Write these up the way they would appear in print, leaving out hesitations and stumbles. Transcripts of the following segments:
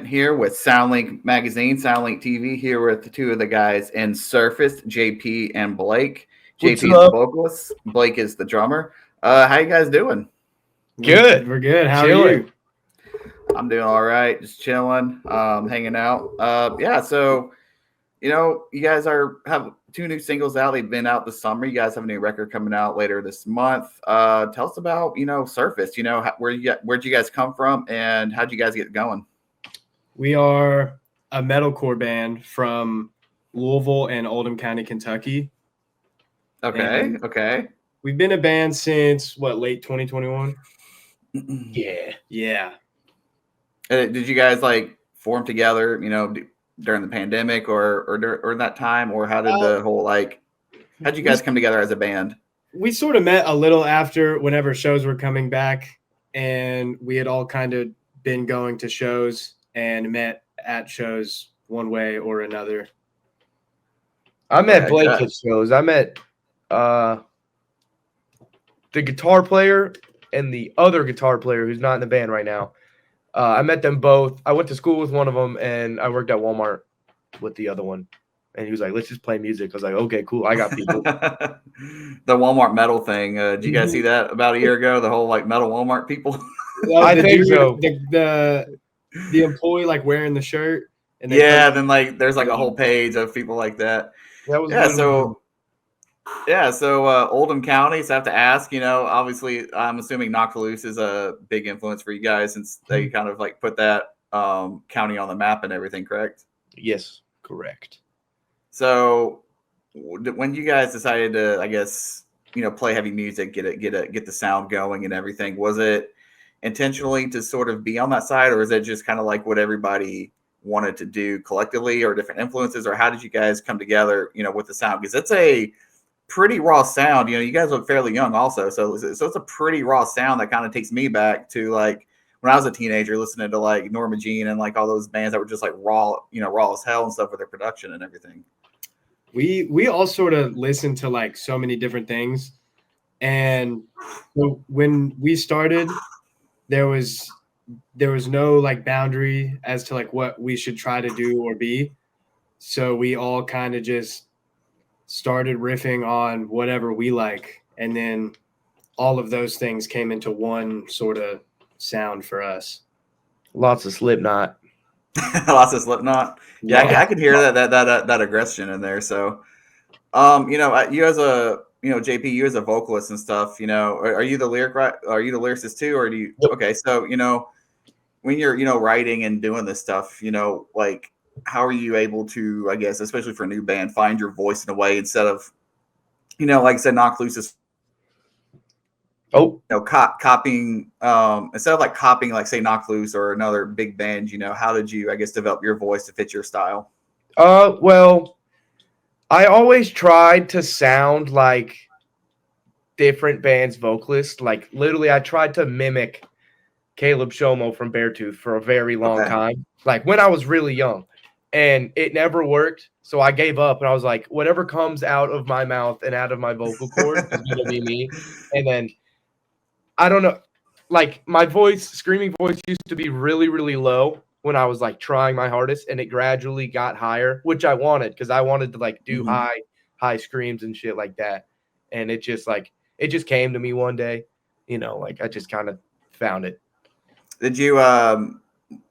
Trenton here with SoundLink Magazine, SoundlinkTV, here with the two of the guys in Surface, JP and Blake. JP is the vocalist, Blake is the drummer. How you guys doing? Good. We're good. How are you? I'm doing all right, just chilling, hanging out. So you guys have two new singles out. They've been out this summer. You guys have a new record coming out later this month. Tell us about Surface. Where'd you guys come from, and how'd you guys get going? We are a metalcore band from Louisville and Oldham County, Kentucky. Okay. We've been a band since late 2021. Yeah. Did you guys form together? During the pandemic or that time, or how did the whole how'd you guys come together as a band? We sort of met a little after whenever shows were coming back, and we had all kind of been going to shows and met at shows one way or another. I met Blake at shows. I met the guitar player and the other guitar player who's not in the band right now. I met them both. I went to school with one of them, and I worked at Walmart with the other one. And he was like, "Let's just play music." I was like, "Okay, cool. I got people." The Walmart metal thing. Did you guys see that about a year ago? The whole metal Walmart people. I think so. The employee wearing the shirt. And then there's a whole page of people like that. That was So Oldham County. So I have to ask. Obviously, I'm assuming Knocked Loose is a big influence for you guys since they kind of put that county on the map and everything. Correct? Yes, correct. So when you guys decided to, I guess, play heavy music, get the sound going and everything, was it intentionally to sort of be on that side, or is it just kind of what everybody wanted to do collectively, or different influences, or how did you guys come together, with the sound? Because it's a pretty raw sound. You guys look fairly young also, so it's a pretty raw sound that kind of takes me back to when I was a teenager listening to Norma Jean and all those bands that were just raw as hell and stuff with their production and everything. We all sort of listened to so many different things, and so when we started, there was no boundary as to what we should try to do or be. So we all kind of just started riffing on whatever we like, and then all of those things came into one sort of sound for us. Lots of Slipknot. Yeah, I could hear that aggression in there. So you as a JP, you as a vocalist and stuff, are you the lyricist too, or do you? Yep. Okay, so when you're writing and doing this stuff, how are you able to, I guess, especially for a new band, find your voice in a way instead of, like I said, Knocked Loose is, copying, instead of copying, say Knocked Loose or another big band, how did you, I guess, develop your voice to fit your style? Well, I always tried to sound like different bands' vocalists. Literally, I tried to mimic Caleb Shomo from Beartooth for a very long time, when I was really young. And it never worked, so I gave up, and I was like, whatever comes out of my mouth and out of my vocal cord is going to be me. And then, I don't know, my screaming voice used to be really, really low when I was, trying my hardest, and it gradually got higher, which I wanted, because I wanted to, do high screams and shit like that. And it just, it just came to me one day, I just kind of found it. Did you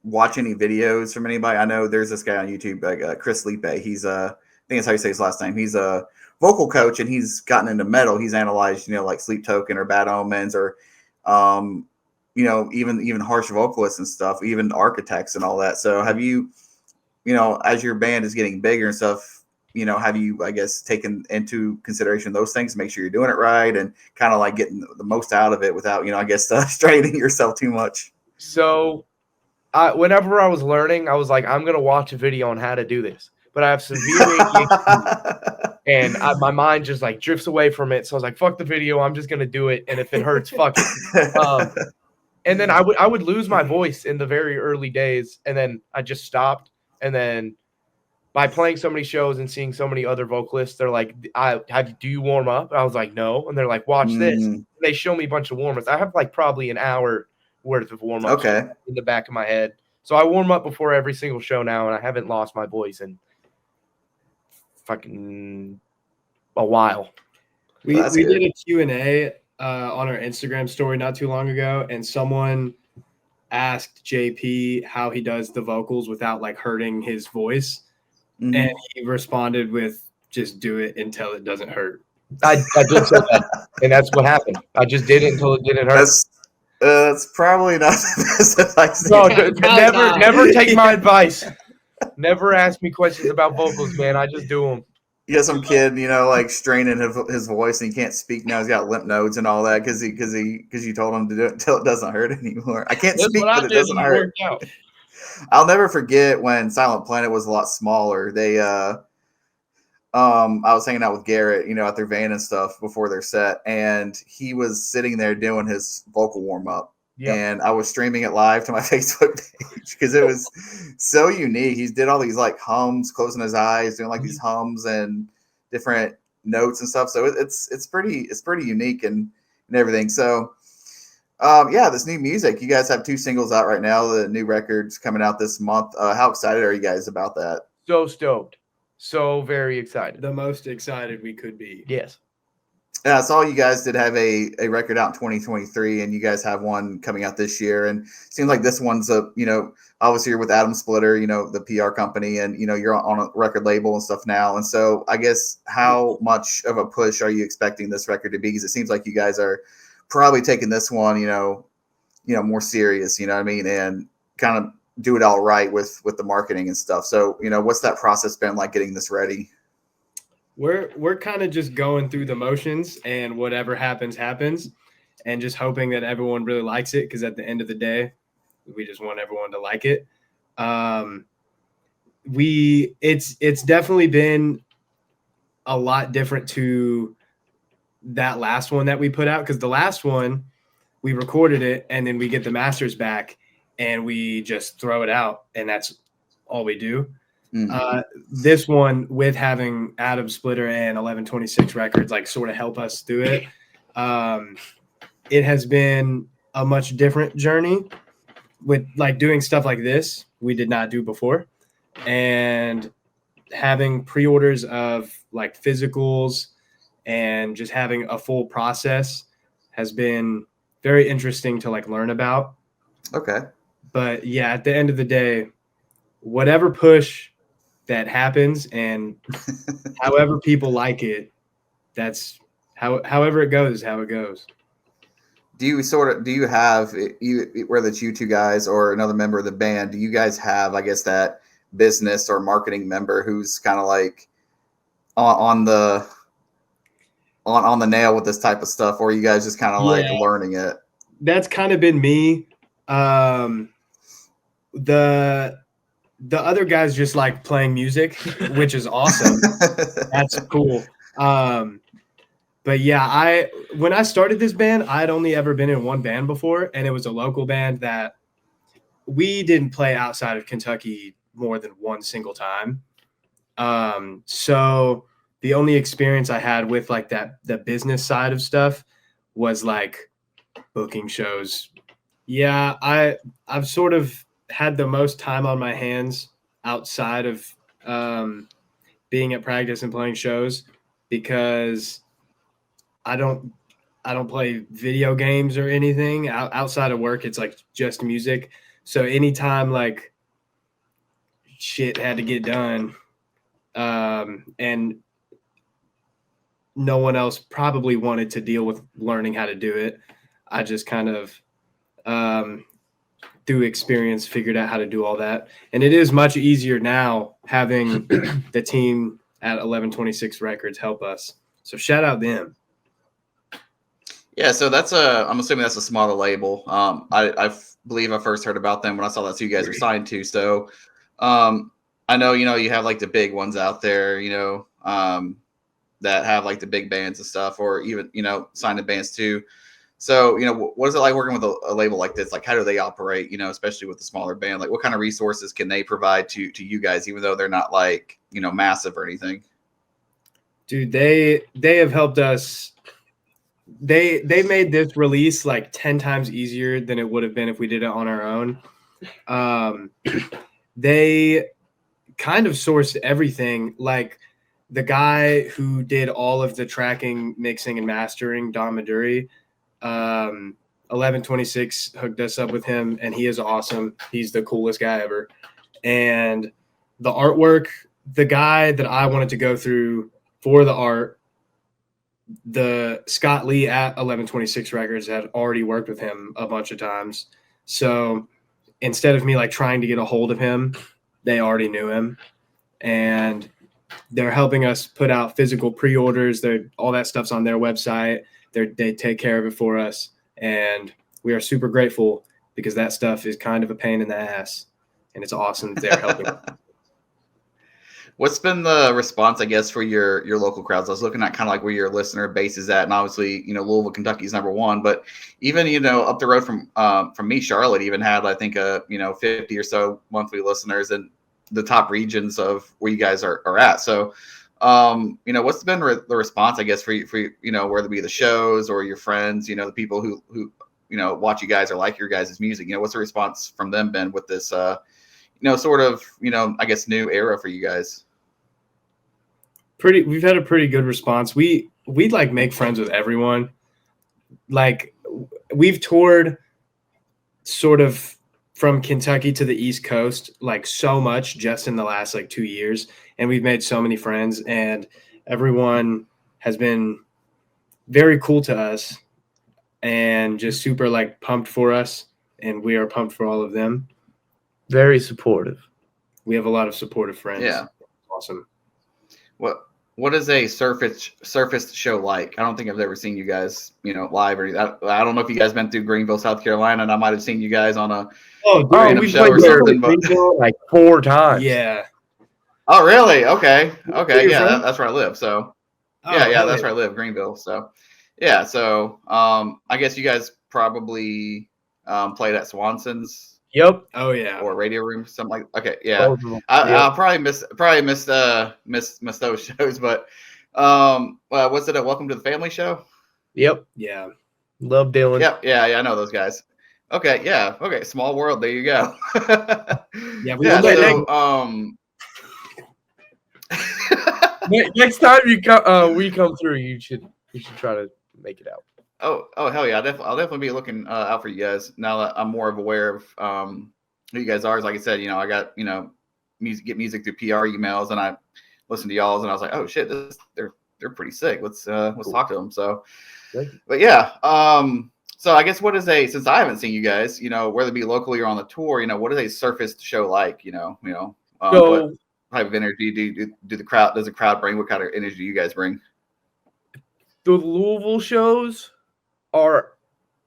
watch any videos from anybody? I know there's this guy on YouTube, Chris Lipe. He's I think that's how you say his last name. He's a vocal coach, and he's gotten into metal. He's analyzed, Sleep Token or Bad Omens, or even harsh vocalists and stuff, even architects and all that. So have you, as your band is getting bigger and stuff, have you, I guess, taken into consideration those things to make sure you're doing it right and kind of getting the most out of it without, I guess, straining yourself too much? So whenever I was learning, I was like, I'm going to watch a video on how to do this. But I have severe ADHD, and my mind just drifts away from it. So I was like, fuck the video. I'm just going to do it. And if it hurts, fuck it. And then I would lose my voice in the very early days. And then I just stopped. And then by playing so many shows and seeing so many other vocalists, they're like, do you warm up? I was like, no. And they're like, watch this. And they show me a bunch of warm-ups. I have probably an hour worth of warm-ups in the back of my head. So I warm up before every single show now, and I haven't lost my voice in fucking a while. We That's we good. did a Q&A on our Instagram story not too long ago, and someone asked JP how he does the vocals without like hurting his voice, Mhm. and he responded with, "Just do it until it doesn't hurt." I did say that, and that's what happened. I just did it until it didn't hurt. That's probably not the best advice. No, Probably not. never take my advice. Never ask me questions about vocals, man. I just do them. You got some kid, like straining his voice and he can't speak now. He's got lymph nodes and all that because you told him to do it until it doesn't hurt anymore. I can't That's speak, what I but it did, doesn't and it hurt. worked out. I'll never forget when Silent Planet was a lot smaller. They I was hanging out with Garrett, at their van and stuff before their set, and he was sitting there doing his vocal warm up. Yeah. And I was streaming it live to my Facebook page because it was so unique. He did all these like hums, closing his eyes, doing like these hums and different notes and stuff. So it's pretty unique and everything. So this new music. You guys have 2 singles out right now. The new record's coming out this month. How excited are you guys about that? So stoked. So very excited. The most excited we could be. Yes. Yeah, I saw you guys did have a record out in 2023, and you guys have one coming out this year. And it seems like this one's obviously you're with Adam Splitter, the PR company, and you're on a record label and stuff now. And so I guess how much of a push are you expecting this record to be? Because it seems like you guys are probably taking this one, more serious, you know what I mean, and kind of do it all right with the marketing and stuff. So what's that process been like getting this ready? We're kind of just going through the motions, and whatever happens, and just hoping that everyone really likes it, because at the end of the day, we just want everyone to like it. It's definitely been a lot different to that last one that we put out, because the last one we recorded it and then we get the masters back and we just throw it out, and that's all we do. This one, with having Adam Splitter and 1126 Records like sort of help us through it, it has been a much different journey with like doing stuff like this we did not do before, and having pre-orders of like physicals and just having a full process has been very interesting to like learn about. Okay. But yeah, at the end of the day, whatever push that happens and however people like it, that's however it goes, how it goes. Do you have, whether it's you 2 guys or another member of the band, do you guys have, I guess, that business or marketing member who's kind of like on the nail with this type of stuff, or are you guys just kind of like learning it? That's kind of been me. The other guys just like playing music, which is awesome. That's cool. But yeah, when I started this band, I'd only ever been in one band before, and it was a local band that we didn't play outside of Kentucky more than one single time. So the only experience I had with like the business side of stuff was like booking shows. Yeah, I've sort of had the most time on my hands outside of being at practice and playing shows, because I don't play video games or anything outside of work. It's like just music. So anytime like shit had to get done, and no one else probably wanted to deal with learning how to do it, I just kind of through experience figured out how to do all that. And it is much easier now having the team at 1126 Records help us. So shout out them. Yeah, so I'm assuming that's a smaller label. I believe I first heard about them when I saw that's who you guys are signed to. So I know, you have like the big ones out there, that have like the big bands and stuff, or even, signed to bands too. So, what is it like working with a label like this? Like, how do they operate, especially with the smaller band? Like, what kind of resources can they provide to you guys, even though they're not like, massive or anything? Dude, they have helped us. They made this release like 10 times easier than it would have been if we did it on our own. They kind of sourced everything. Like the guy who did all of the tracking, mixing, and mastering, Don Maduri, 1126 hooked us up with him, and he is awesome. He's the coolest guy ever. And the artwork, the guy that I wanted to go through for the art, the Scott Lee at 1126 Records had already worked with him a bunch of times. So instead of me like trying to get a hold of him, they already knew him, and they're helping us put out physical pre-orders. All that stuff's on their website. They take care of it for us, and we are super grateful because that stuff is kind of a pain in the ass, and it's awesome that they're helping. What's been the response, I guess, for your local crowds? I was looking at kind of like where your listener base is at, and obviously, Louisville, Kentucky is number one, but even up the road from me, Charlotte even had, I think, 50 or so monthly listeners in the top regions of where you guys are at. So, what's been the response, I guess, for whether it be the shows or your friends, the people who watch you guys or like your guys' music? What's the response from them been with this, sort of, I guess, new era for you guys? We've had a pretty good response. We'd like make friends with everyone. Like we've toured sort of from Kentucky to the East Coast, like so much just in the last like 2 years. And we've made so many friends, and everyone has been very cool to us and just super like pumped for us. And we are pumped for all of them. Very supportive. We have a lot of supportive friends. Yeah. Awesome. What is a surface show like? I don't think I've ever seen you guys, live or anything. I don't know if you guys been through Greenville, South Carolina, and I might have seen you guys on a random show or something. But like 4 times. Yeah. Oh, really? Okay. Yeah, that's where I live. So, that's where I live, Greenville. So, yeah. So, I guess you guys probably played at Swanson's. Yep. Oh yeah. Or Radio Room, something like. Okay, yeah. I'll probably miss those shows, but what's it? Welcome to the Family show. Yep. Yeah. Love Dylan. Yep. Yeah. I know those guys. Okay. Yeah. Okay. Small world. There you go. Yeah. Next time we come through, you should try to make it out. Oh, hell yeah! I'll definitely be looking out for you guys now that I'm more aware of who you guys are. Like I said, I got music through PR emails, and I listened to y'all's, and I was like, oh shit, they're pretty sick. Let's talk to them. So, but yeah, so I guess since I haven't seen you guys, whether it be locally or on the tour, what is a surface show like? What type of energy does the crowd bring? What kind of energy do you guys bring? The Louisville shows are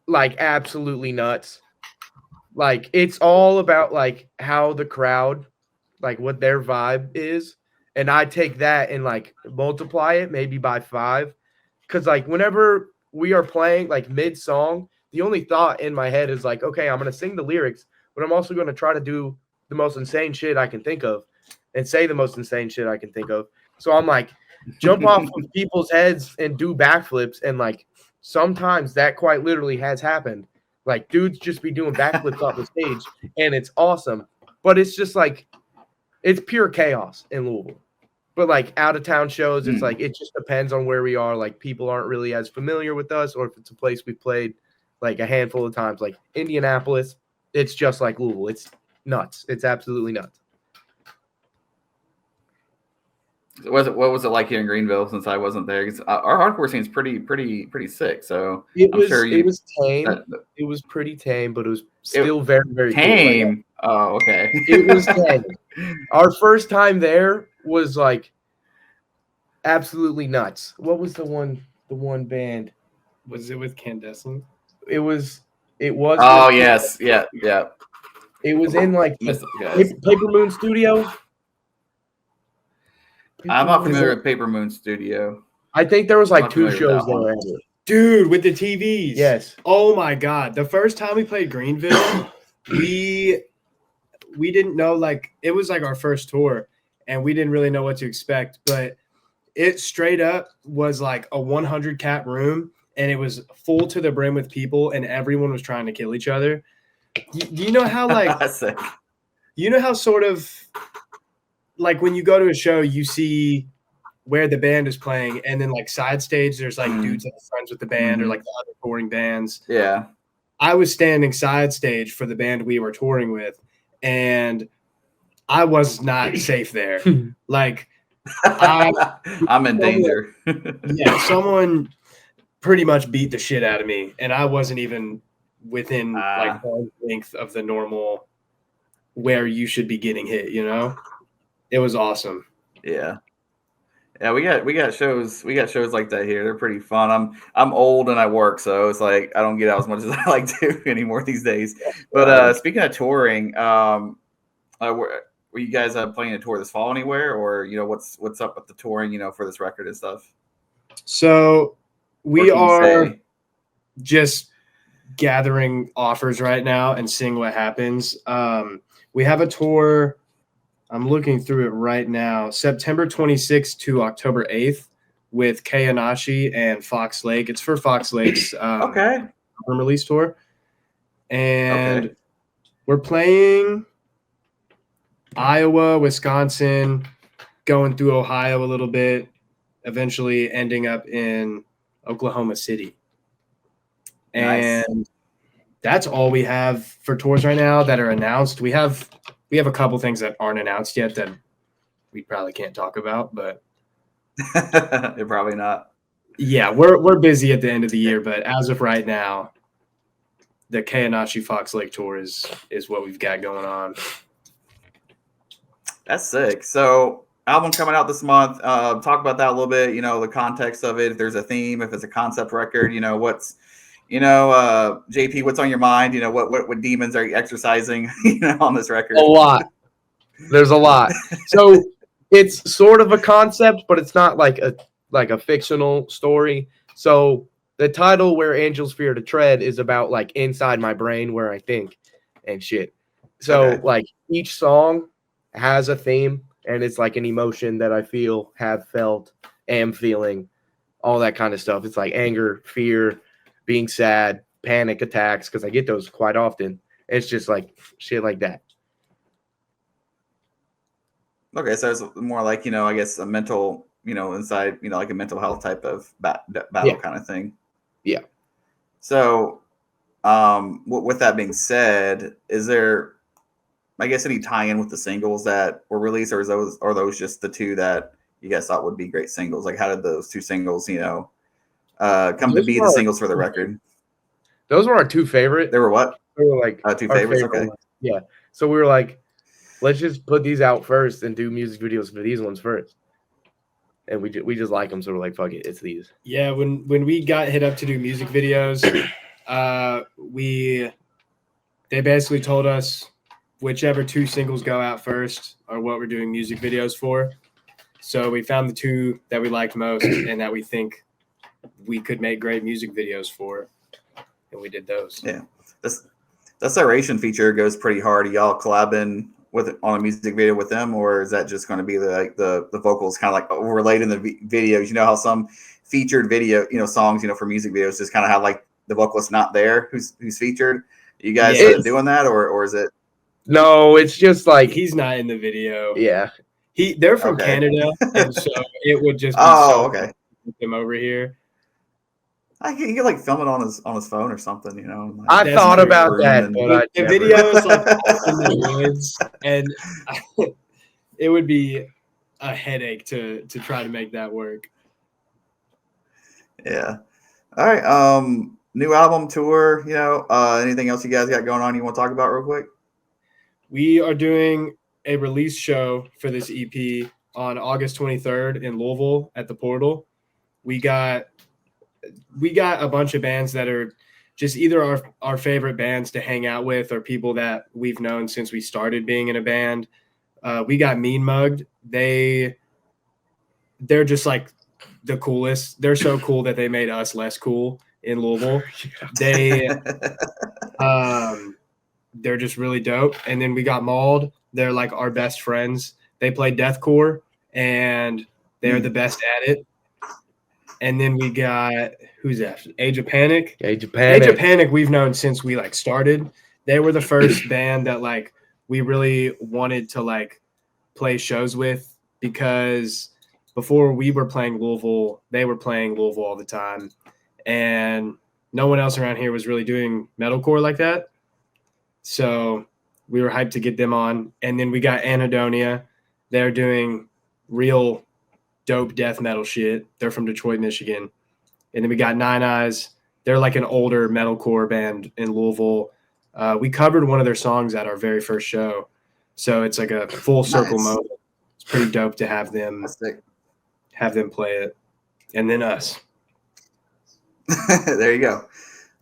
like absolutely nuts. Like it's all about like how the crowd, like what their vibe is, and I take that and like multiply it maybe by 5, because like whenever we are playing like mid song, the only thought in my head is like, okay, I'm gonna sing the lyrics, but I'm also gonna try to do the most insane shit I can think of and say the most insane shit I can think of. So I'm like jump off of people's heads and do backflips, and like sometimes that quite literally has happened. Like dudes just be doing backflips off the stage, and it's awesome. But it's just like it's pure chaos in Louisville. But like out of town shows, it's like it just depends on where we are. Like people aren't really as familiar with us, or if it's a place we played like a handful of times, like Indianapolis, it's just like Louisville. It's nuts. It's absolutely nuts. What was it like here in Greenville since I wasn't there? Our hardcore scene is pretty sick. So it was tame. It was pretty tame, but it was still very, very tame. Cool. Oh, okay. It was tame. Our first time there was like absolutely nuts. What was the one band? Was it with Candescent? It was. Oh yes, yeah. It was in like Paper Moon Studio. I'm not familiar with Paper Moon Studio. I think there was like 2 shows there. Dude, with the TVs. Yes. Oh my God. The first time we played Greenville, we didn't know, like, it was like our first tour, and we didn't really know what to expect, but it straight up was like a 100 cap room, and it was full to the brim with people, and everyone was trying to kill each other. Do you know how like That's sick. you know how sort of like when you go to a show, you see where the band is playing, and then like side stage, there's like dudes that are friends with the band or like the other touring bands. Yeah. I was standing side stage for the band we were touring with, and I was not safe there. Like I'm in danger. yeah, someone pretty much beat the shit out of me, and I wasn't even within like arm's length of the normal where you should be getting hit, you know? It was awesome. Yeah. Yeah, we got shows like that here. They're pretty fun. I'm old and I work, so it's like I don't get out as much as I like to anymore these days. But speaking of touring, were you guys planning a tour this fall anywhere, or what's up with the touring, for this record and stuff? So we are just gathering offers right now and seeing what happens. We have a tour. I'm looking through it right now. September 26th to October 8th with Kayanashi and Fox Lake. It's for Fox Lake's release tour. And we're playing Iowa, Wisconsin, going through Ohio a little bit, eventually ending up in Oklahoma City. And that's all we have for tours right now that are announced. We have a couple things that aren't announced yet that we probably can't talk about, but you're probably not. Yeah, we're busy at the end of the year, but as of right now, the Kayanashi Fox Lake tour is what we've got going on. That's sick. So album coming out this month. Talk about that a little bit, the context of it, if there's a theme, if it's a concept record, what's JP, what's on your mind? What demons are you exercising, on this record? A lot. There's a lot. So it's sort of a concept, but it's not like a fictional story. So the title "Where Angels Fear to Tread" is about like inside my brain where I think and shit. So like each song has a theme, and it's like an emotion that I feel, have felt, am feeling, all that kind of stuff. It's like anger, fear, being sad, panic attacks, because I get those quite often. It's just like shit like that. Okay, so it's more like, I guess a mental, inside, like a mental health type of battle kind of thing. Yeah. So, with that being said, is there, I guess, any tie-in with the singles that were released, or are those just the two that you guys thought would be great singles? Like, how did those two singles, come to be the singles for the record? Those were our two favorite. They were what? They were like two favorites. Okay. Ones. Yeah. So we were like, let's just put these out first and do music videos for these ones first. And we just like them, so we're like, fuck it, it's these. Yeah. When we got hit up to do music videos, they basically told us whichever two singles go out first are what we're doing music videos for. So we found the two that we liked most and that we think we could make great music videos for, and we did those. Yeah, that Ciration feature goes pretty hard. Are y'all collabing on a music video with them, or is that just going to be the vocals kind of like overlaid in the videos? You know how some featured video, songs, for music videos just kind of have like the vocalist not there who's featured. Are you guys doing that, or is it? No, it's just like he's not in the video. Yeah, they're from Canada, and so it would just be with them over here. He could like film it on his phone or something, I thought about that, but the video is like in the woods, and it would be a headache to try to make that work. Yeah. All right. New album tour. Anything else you guys got going on you want to talk about real quick? We are doing a release show for this EP on August 23rd in Louisville at the Portal. We got a bunch of bands that are just either our favorite bands to hang out with or people that we've known since we started being in a band. We got Mean Mugged. They're just like the coolest. They're so cool that they made us less cool in Louisville. They're just really dope. And then we got Mauled. They're like our best friends. They play deathcore and they're the best at it. And then we got, who's that? Age of Panic. Age of Panic. We've known since we like started. they were the first band that like we really wanted to like play shows with, because before we were playing Louisville, they were playing Louisville all the time, and no one else around here was really doing metalcore like that. So we were hyped to get them on. And then we got Anhedonia. They're doing real dope death metal shit. They're from Detroit, Michigan. And then we got Nine Eyes. They're like an older metalcore band in Louisville. We covered one of their songs at our very first show. So it's like a full circle moment. It's pretty dope to have them play it. And then us. There you go.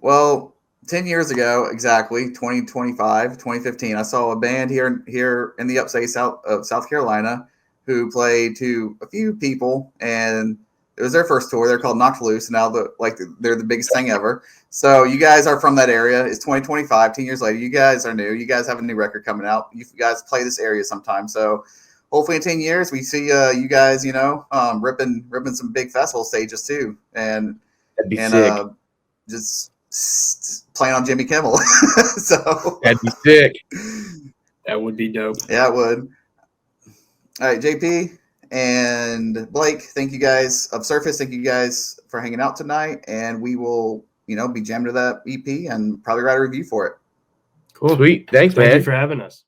Well, 10 years ago, exactly, 2015, I saw a band here in the upstate south of South Carolina who played to a few people, and it was their first tour. They're called Knocked Loose, and now they're the biggest thing ever. So you guys are from that area. It's 2025, 10 years later. You guys are new. You guys have a new record coming out. You guys play this area sometime. So hopefully in 10 years we see you guys, ripping some big festival stages too, and That'd be sick. Just playing on Jimmy Kimmel. So That'd be sick. That would be dope. Yeah, it would. All right, JP and Blake, thank you guys of Surface. Thank you guys for hanging out tonight, and we will, be jammed to that EP and probably write a review for it. Cool. Sweet. Thanks, Thank man. you for having us.